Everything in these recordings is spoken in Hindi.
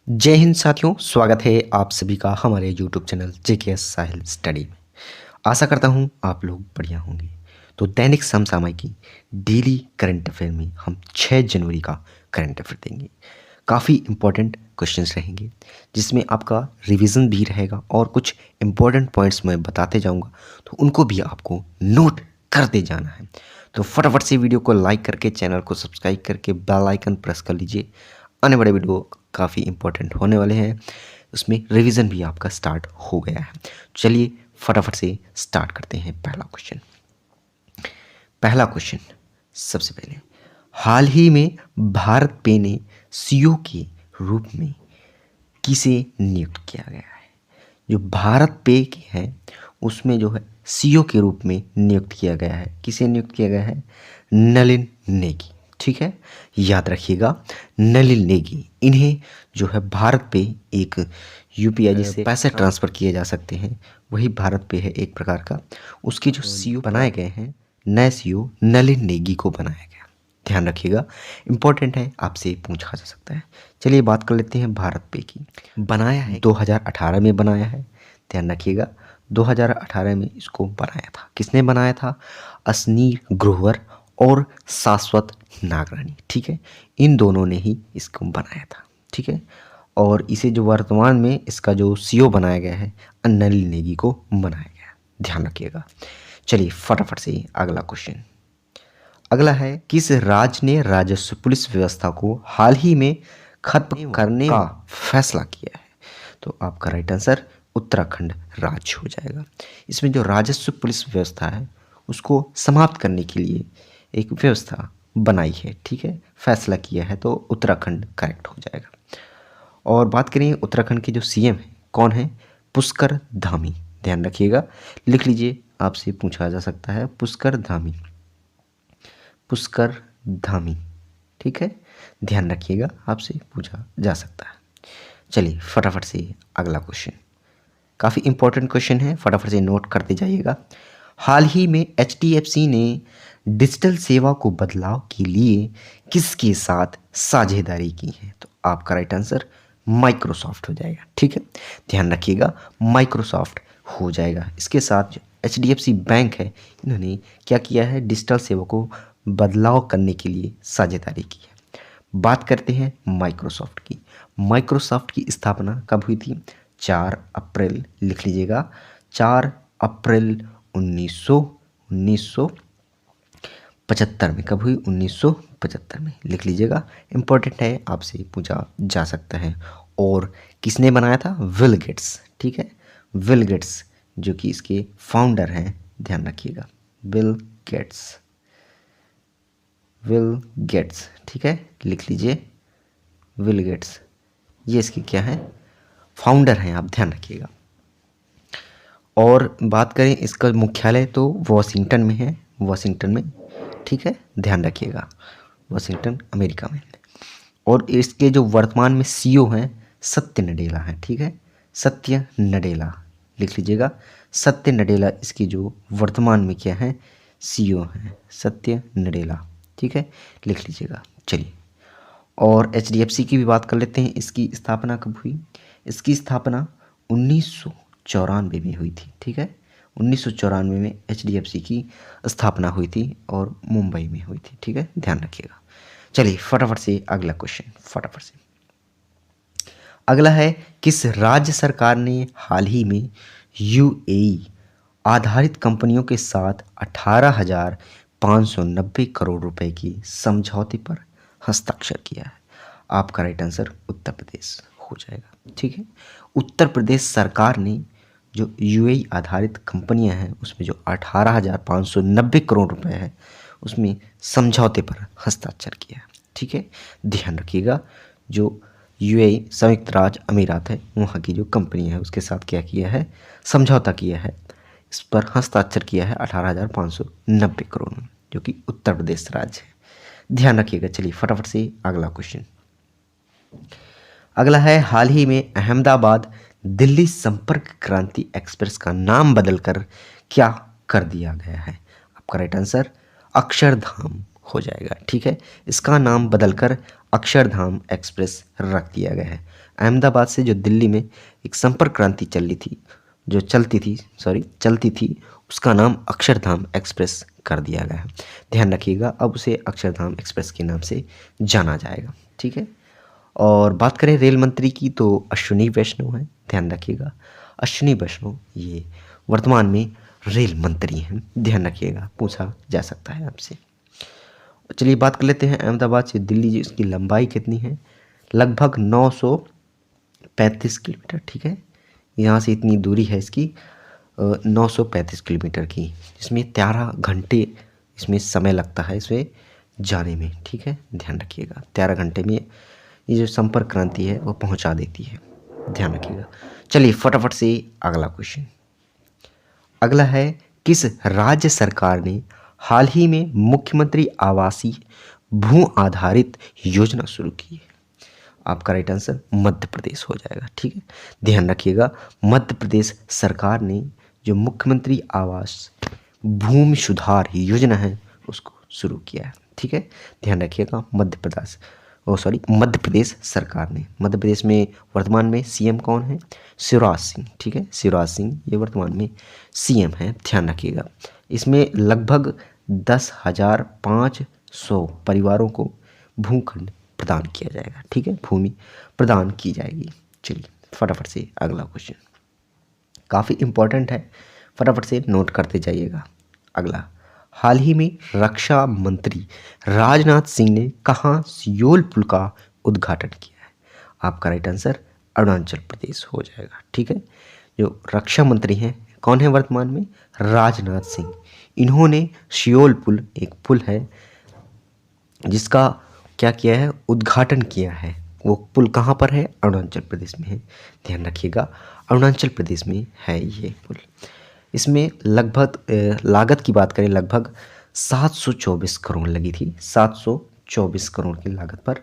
जय हिंद साथियों, स्वागत है आप सभी का हमारे YouTube चैनल जेकेएस साहिल स्टडी में। आशा करता हूँ आप लोग बढ़िया होंगे। तो दैनिक समसामयिकी डेली करंट अफेयर में हम 6 जनवरी का करंट अफेयर देंगे। काफ़ी इम्पोर्टेंट क्वेश्चंस रहेंगे जिसमें आपका रिवीजन भी रहेगा और कुछ इम्पोर्टेंट पॉइंट्स मैं बताते जाऊँगा, तो उनको भी आपको नोट करते जाना है। तो फटाफट से वीडियो को लाइक करके चैनल को सब्सक्राइब करके बेल आइकन प्रेस कर लीजिए। आने वाले वीडियो काफ़ी इंपॉर्टेंट होने वाले हैं, उसमें रिवीजन भी आपका स्टार्ट हो गया है। चलिए फटाफट से स्टार्ट करते हैं। पहला क्वेश्चन सबसे पहले, हाल ही में भारत पे ने सीईओ के रूप में किसे नियुक्त किया गया है? जो भारत पे के हैं उसमें जो है सीईओ के रूप में नियुक्त किया गया है। किसे नियुक्त किया गया है? नलिन नेगी। ठीक है, याद रखिएगा, नलिन नेगी। इन्हें जो है भारत पे एक यूपीआई जिससे पैसे ट्रांसफ़र किए जा सकते हैं, वही भारत पे है एक प्रकार का। उसके जो सीईओ बनाए गए हैं, नए सीईओ नलिन नेगी को बनाया गया। ध्यान रखिएगा, इंपॉर्टेंट है, आपसे पूछा जा सकता है। चलिए बात कर लेते हैं भारत पे की। बनाया है 2018 में बनाया है। ध्यान रखिएगा, 2018 में इसको बनाया था। किसने बनाया था? असनीर ग्रोवर और शाश्वत नागरानी। ठीक है, इन दोनों ने ही इसको बनाया था। ठीक है, और इसे जो वर्तमान में इसका जो सीईओ बनाया गया है, नलिन नेगी को बनाया गया। ध्यान रखिएगा। चलिए फटाफट से अगला क्वेश्चन। अगला है, किस राज्य ने राजस्व पुलिस व्यवस्था को हाल ही में खत्म करने का फैसला किया है? तो आपका राइट आंसर उत्तराखंड राज्य हो जाएगा। इसमें जो राजस्व पुलिस व्यवस्था है उसको समाप्त करने के लिए एक व्यवस्था बनाई है। ठीक है, फैसला किया है, तो उत्तराखंड करेक्ट हो जाएगा। और बात करें उत्तराखंड के जो सीएम हैं, कौन है? पुष्कर धामी। ध्यान रखिएगा, लिख लीजिए, आपसे पूछा जा सकता है पुष्कर धामी। पुष्कर धामी, ठीक है, ध्यान रखिएगा, आपसे पूछा जा सकता है। चलिए फटाफट से अगला क्वेश्चन, काफ़ी इंपॉर्टेंट क्वेश्चन है, फटाफट से नोट करते जाइएगा। हाल ही में एचडीएफसी ने डिजिटल सेवा को बदलाव के लिए किसके साथ साझेदारी की है? तो आपका राइट आंसर माइक्रोसॉफ्ट हो जाएगा। ठीक है, ध्यान रखिएगा, माइक्रोसॉफ्ट हो जाएगा। इसके साथ जो एचडीएफसी बैंक है, इन्होंने क्या किया है? डिजिटल सेवा को बदलाव करने के लिए साझेदारी की है। बात करते हैं माइक्रोसॉफ्ट की। माइक्रोसॉफ्ट की स्थापना कब हुई थी? 4 अप्रैल, लिख लीजिएगा, 4 अप्रैल 1975 में। कब हुई? 1975 में, लिख लीजिएगा, इंपॉर्टेंट है, आपसे पूछा जा सकता है। और किसने बनाया था? Bill Gates. ठीक है, बिल गेट्स जो कि इसके फाउंडर हैं, ध्यान रखिएगा, बिल गेट्स। बिल गेट्स, ठीक है, लिख लीजिए, बिल गेट्स, ये इसके क्या है? फाउंडर हैं, आप ध्यान रखिएगा। और बात करें इसका मुख्यालय, तो वॉशिंगटन में है, वॉशिंगटन में। ठीक है, ध्यान रखिएगा, वॉशिंगटन अमेरिका में। और इसके जो वर्तमान में सीईओ हैं, सत्य नडेला हैं। ठीक है, सत्य नडेला, लिख लीजिएगा, सत्य नडेला इसकी जो वर्तमान में क्या है? सीईओ हैं, सत्य नडेला। ठीक है, लिख लीजिएगा। चलिए, और एचडीएफसी की भी बात कर लेते हैं। इसकी स्थापना कब हुई? इसकी स्थापना 1994 में हुई थी। ठीक है, 1994 में एचडीएफसी की स्थापना हुई थी और मुंबई में हुई थी। ठीक है, ध्यान रखिएगा। चलिए फटाफट से अगला क्वेश्चन, फटाफट से अगला है, किस राज्य सरकार ने हाल ही में यूएई आधारित कंपनियों के साथ 18,590 करोड़ रुपए की समझौते पर हस्ताक्षर किया है? आपका राइट आंसर उत्तर प्रदेश हो जाएगा। ठीक है, उत्तर प्रदेश सरकार ने जो यूएई आधारित कंपनियां हैं उसमें जो 18,590 करोड़ रुपए है, उसमें समझौते पर हस्ताक्षर किया है। ठीक है, ध्यान रखिएगा, जो यूएई संयुक्त राज्य अमीरात है, वहाँ की जो कंपनी है उसके साथ क्या किया है? समझौता किया है, इस पर हस्ताक्षर किया है 18,590 करोड़ में, जो कि उत्तर प्रदेश राज्य है। ध्यान रखिएगा। चलिए फटाफट से अगला क्वेश्चन, अगला है, हाल ही में अहमदाबाद दिल्ली संपर्क क्रांति एक्सप्रेस का नाम बदलकर क्या कर दिया गया है? आपका राइट आंसर अक्षरधाम हो जाएगा। ठीक है, इसका नाम बदलकर अक्षरधाम एक्सप्रेस रख दिया गया है। अहमदाबाद से जो दिल्ली में एक संपर्क क्रांति चलती थी, उसका नाम अक्षरधाम एक्सप्रेस कर दिया गया है। ध्यान रखिएगा, अब उसे अक्षरधाम एक्सप्रेस के नाम से जाना जाएगा। ठीक है, और बात करें रेल मंत्री की तो अश्विनी वैष्णव है। ध्यान रखिएगा, अश्विनी वैष्णव ये वर्तमान में रेल मंत्री हैं। ध्यान रखिएगा, पूछा जा सकता है आपसे। चलिए बात कर लेते हैं अहमदाबाद से दिल्ली, इसकी लंबाई कितनी है? लगभग 935 किलोमीटर। ठीक है, यहाँ से इतनी दूरी है इसकी 935 किलोमीटर की, जिसमें 13 घंटे इसमें समय लगता है इसमें जाने में। ठीक है, ध्यान रखिएगा, 13 घंटे में ये जो संपर्क क्रांति है वो पहुंचा देती है। ध्यान रखिएगा। चलिए फटाफट से अगला क्वेश्चन। अगला है, किस राज्य सरकार ने हाल ही में मुख्यमंत्री आवासीय भू आधारित योजना शुरू की है? आपका राइट आंसर मध्य प्रदेश हो जाएगा। ठीक है, ध्यान रखिएगा, मध्य प्रदेश सरकार ने जो मुख्यमंत्री आवास भूमि सुधार योजना है उसको शुरू किया है। ठीक है, ध्यान रखिएगा, मध्य प्रदेश सरकार ने। मध्य प्रदेश में वर्तमान में सीएम कौन है? शिवराज सिंह। ठीक है, शिवराज सिंह ये वर्तमान में सीएम है। ध्यान रखिएगा, इसमें लगभग 10,500 परिवारों को भूखंड प्रदान किया जाएगा। ठीक है, भूमि प्रदान की जाएगी। चलिए फटाफट से अगला क्वेश्चन, काफ़ी इम्पोर्टेंट है, फटाफट से नोट करते जाइएगा। अगला, हाल ही में रक्षा मंत्री राजनाथ सिंह ने कहाँ सियोल पुल का उद्घाटन किया है? आपका राइट आंसर अरुणाचल प्रदेश हो जाएगा। ठीक है, जो रक्षा मंत्री हैं कौन है वर्तमान में? राजनाथ सिंह। इन्होंने सियोल पुल, एक पुल है जिसका क्या किया है? उद्घाटन किया है। वो पुल कहाँ पर है? अरुणाचल प्रदेश में है। ध्यान रखिएगा, अरुणाचल प्रदेश में है ये पुल। इसमें लगभग लागत की बात करें, लगभग 724 करोड़ लगी थी। 724 करोड़ की लागत पर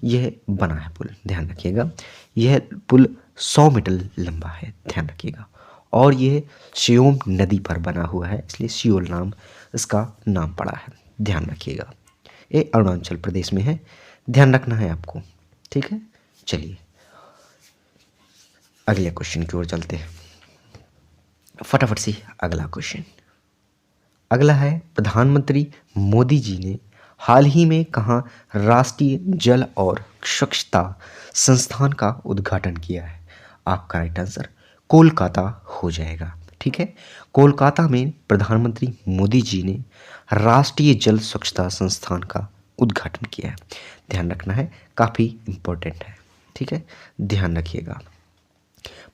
यह बना है पुल। ध्यान रखिएगा, यह पुल 100 मीटर लंबा है। ध्यान रखिएगा, और यह सियोम नदी पर बना हुआ है, इसलिए सियोल नाम इसका नाम पड़ा है। ध्यान रखिएगा, ये अरुणाचल प्रदेश में है, ध्यान रखना है आपको। ठीक है, चलिए अगले क्वेश्चन की ओर चलते हैं फटाफट से। अगला क्वेश्चन अगला है, प्रधानमंत्री मोदी जी ने हाल ही में कहाँ राष्ट्रीय जल और स्वच्छता संस्थान का उद्घाटन किया है? आपका राइट आंसर कोलकाता हो जाएगा। ठीक है, कोलकाता में प्रधानमंत्री मोदी जी ने राष्ट्रीय जल स्वच्छता संस्थान का उद्घाटन किया है। ध्यान रखना है, काफ़ी इम्पोर्टेंट है। ठीक है, ध्यान रखिएगा।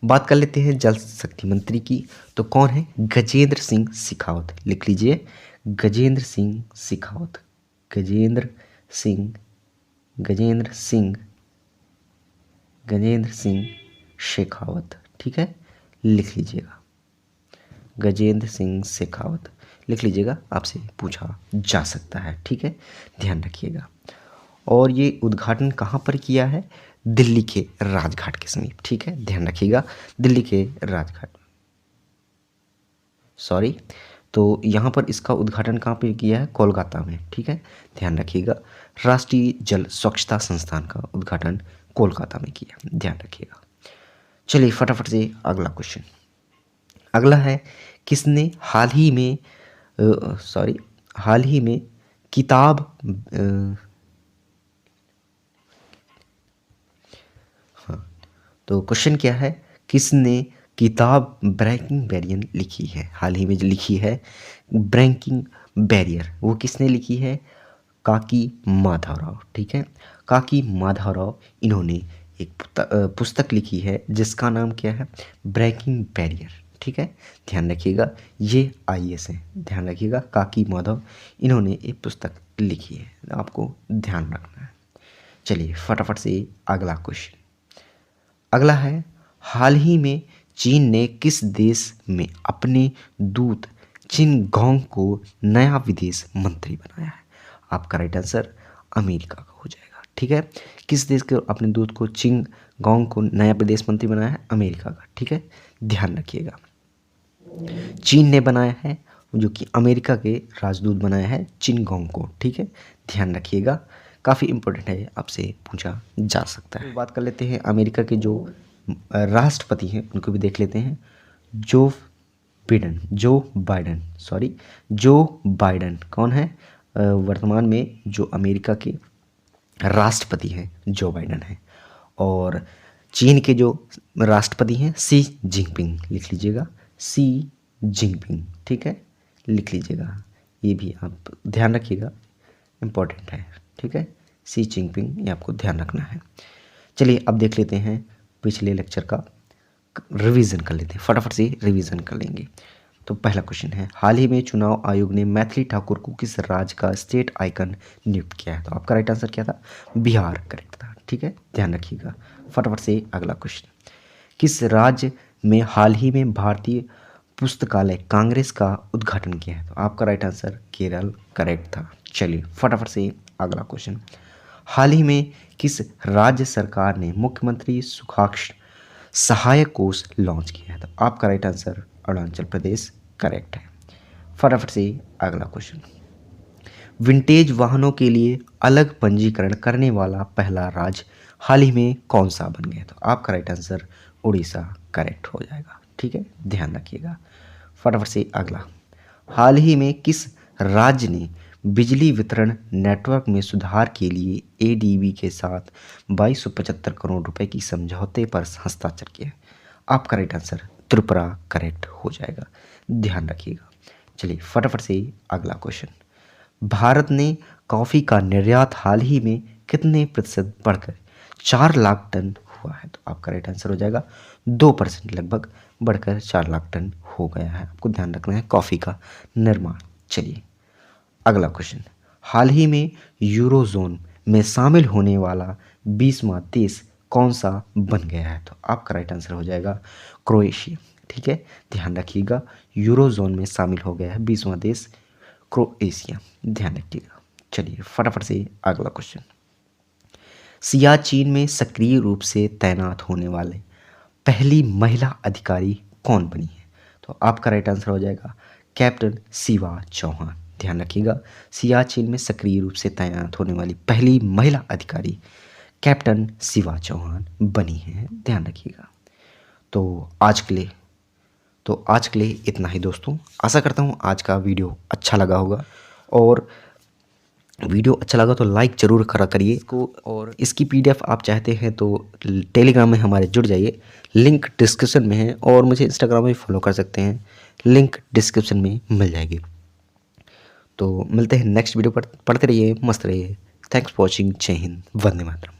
बात कर लेते हैं जल शक्ति मंत्री की, तो कौन है? गजेंद्र सिंह शेखावत। लिख लीजिए, गजेंद्र सिंह शेखावत। गजेंद्र सिंह शेखावत। ठीक है, लिख लीजिएगा, गजेंद्र सिंह शेखावत लिख लीजिएगा, आपसे पूछा जा सकता है। ठीक है, ध्यान रखिएगा। और ये उद्घाटन कहाँ पर किया है? दिल्ली के राजघाट के समीप। ठीक है, ध्यान रखिएगा, दिल्ली के राजघाट, तो यहाँ पर इसका उद्घाटन कहाँ पर किया है? कोलकाता में। ठीक है, ध्यान रखिएगा, राष्ट्रीय जल स्वच्छता संस्थान का उद्घाटन कोलकाता में किया, ध्यान रखिएगा। चलिए फटाफट से अगला क्वेश्चन। अगला है, किसने हाल ही में किताब तो क्वेश्चन क्या है? किसने किताब ब्रेकिंग बैरियर लिखी है? हाल ही में जो लिखी है ब्रेकिंग बैरियर, वो किसने लिखी है? काकी माधवराव। ठीक है, काकी माधवराव, इन्होंने एक पुस्तक लिखी है जिसका नाम क्या है? Breaking barrier. ठीक है, ध्यान रखिएगा, ये आईएएस है। ध्यान रखिएगा, काकी माधव, इन्होंने एक पुस्तक लिखी है, आपको ध्यान रखना है। चलिए फटाफट से अगला क्वेश्चन। अगला है, हाल ही में चीन ने किस देश में अपने दूत चिंगगोंग को नया विदेश मंत्री बनाया है? आपका राइट आंसर अमेरिका का हो जाएगा। ठीक है, किस देश के अपने दूत को चिंगगोंग को नया विदेश मंत्री बनाया है? अमेरिका का। ठीक है, ध्यान रखिएगा, चीन ने बनाया है, जो कि अमेरिका के राजदूत बनाया है चिनगोंग को। ठीक है, ध्यान रखिएगा, काफ़ी इंपॉर्टेंट है, आपसे पूछा जा सकता है। बात कर लेते हैं अमेरिका के जो राष्ट्रपति हैं उनको भी देख लेते हैं। जो बाइडन कौन है? वर्तमान में जो अमेरिका के राष्ट्रपति हैं जो बाइडन हैं। और चीन के जो राष्ट्रपति हैं शी जिनपिंग, लिख लीजिएगा शी जिनपिंग। ठीक है, लिख लीजिएगा, ये भी आप ध्यान रखिएगा, इम्पोर्टेंट है। ठीक है, शी जिनपिंग, ये आपको ध्यान रखना है। चलिए अब देख लेते हैं पिछले लेक्चर का रिवीजन कर लेते हैं, फटाफट से रिवीजन कर लेंगे। तो पहला क्वेश्चन है, हाल ही में चुनाव आयोग ने मैथिली ठाकुर को किस राज्य का स्टेट आइकन नियुक्त किया है? तो आपका राइट आंसर क्या था? बिहार करेक्ट था। ठीक है, ध्यान रखिएगा। फटाफट से अगला क्वेश्चन, किस राज्य में हाल ही में भारतीय पुस्तकालय कांग्रेस का उद्घाटन किया है? तो आपका राइट आंसर केरल करेक्ट था। चलिए फटाफट से अगला क्वेश्चन, हाल ही में किस राज्य सरकार ने मुख्यमंत्री सुखांश सहायक कोष लॉन्च किया है? तो आपका right answer Arunachal Pradesh correct है। फटाफट से अगला क्वेश्चन, विंटेज वाहनों के लिए अलग पंजीकरण करने वाला पहला राज्य हाल ही में कौन सा बन गया? तो आपका राइट आंसर उड़ीसा करेक्ट हो जाएगा। ठीक है, ध्यान रखिएगा। फटाफट से अगला, हाल ही में किस राज्य ने बिजली वितरण नेटवर्क में सुधार के लिए एडीबी के साथ 2275 करोड़ रुपए की समझौते पर हस्ताक्षर किया? आपका राइट आंसर त्रिपुरा करेक्ट हो जाएगा, ध्यान रखिएगा। चलिए फटाफट से अगला क्वेश्चन, भारत ने कॉफ़ी का निर्यात हाल ही में कितने प्रतिशत बढ़कर 4 लाख टन हुआ है? तो आपका राइट आंसर हो जाएगा 2% लगभग बढ़कर 4 लाख टन हो गया है। आपको ध्यान रखना है कॉफ़ी का निर्माण। चलिए अगला क्वेश्चन, हाल ही में यूरोजोन में शामिल होने वाला 20वां देश कौन सा बन गया है? तो आपका राइट आंसर हो जाएगा क्रोएशिया। ठीक है, ध्यान रखिएगा, यूरोजोन में शामिल हो गया है 20वां देश क्रोएशिया, ध्यान रखिएगा। चलिए फटाफट से अगला क्वेश्चन, सियाचिन में सक्रिय रूप से तैनात होने वाले पहली महिला अधिकारी कौन बनी है? तो आपका राइट आंसर हो जाएगा कैप्टन शिवा चौहान। ध्यान रखिएगा, सियाचिन में सक्रिय रूप से तैनात होने वाली पहली महिला अधिकारी कैप्टन शिवा चौहान बनी है, ध्यान रखिएगा। तो आज के लिए इतना ही दोस्तों। आशा करता हूँ आज का वीडियो अच्छा लगा होगा, और वीडियो अच्छा लगा तो लाइक ज़रूर करा करिए इसको, और इसकी पीडीएफ आप चाहते हैं तो टेलीग्राम में हमारे जुड़ जाइए, लिंक डिस्क्रिप्शन में है, और मुझे इंस्टाग्राम में फॉलो कर सकते हैं, लिंक डिस्क्रिप्शन में मिल जाएगी। तो मिलते हैं नेक्स्ट वीडियो पर, पढ़ते रहिए, मस्त रहिए। Thanks for watching. जय हिंद, वंदे मातरम।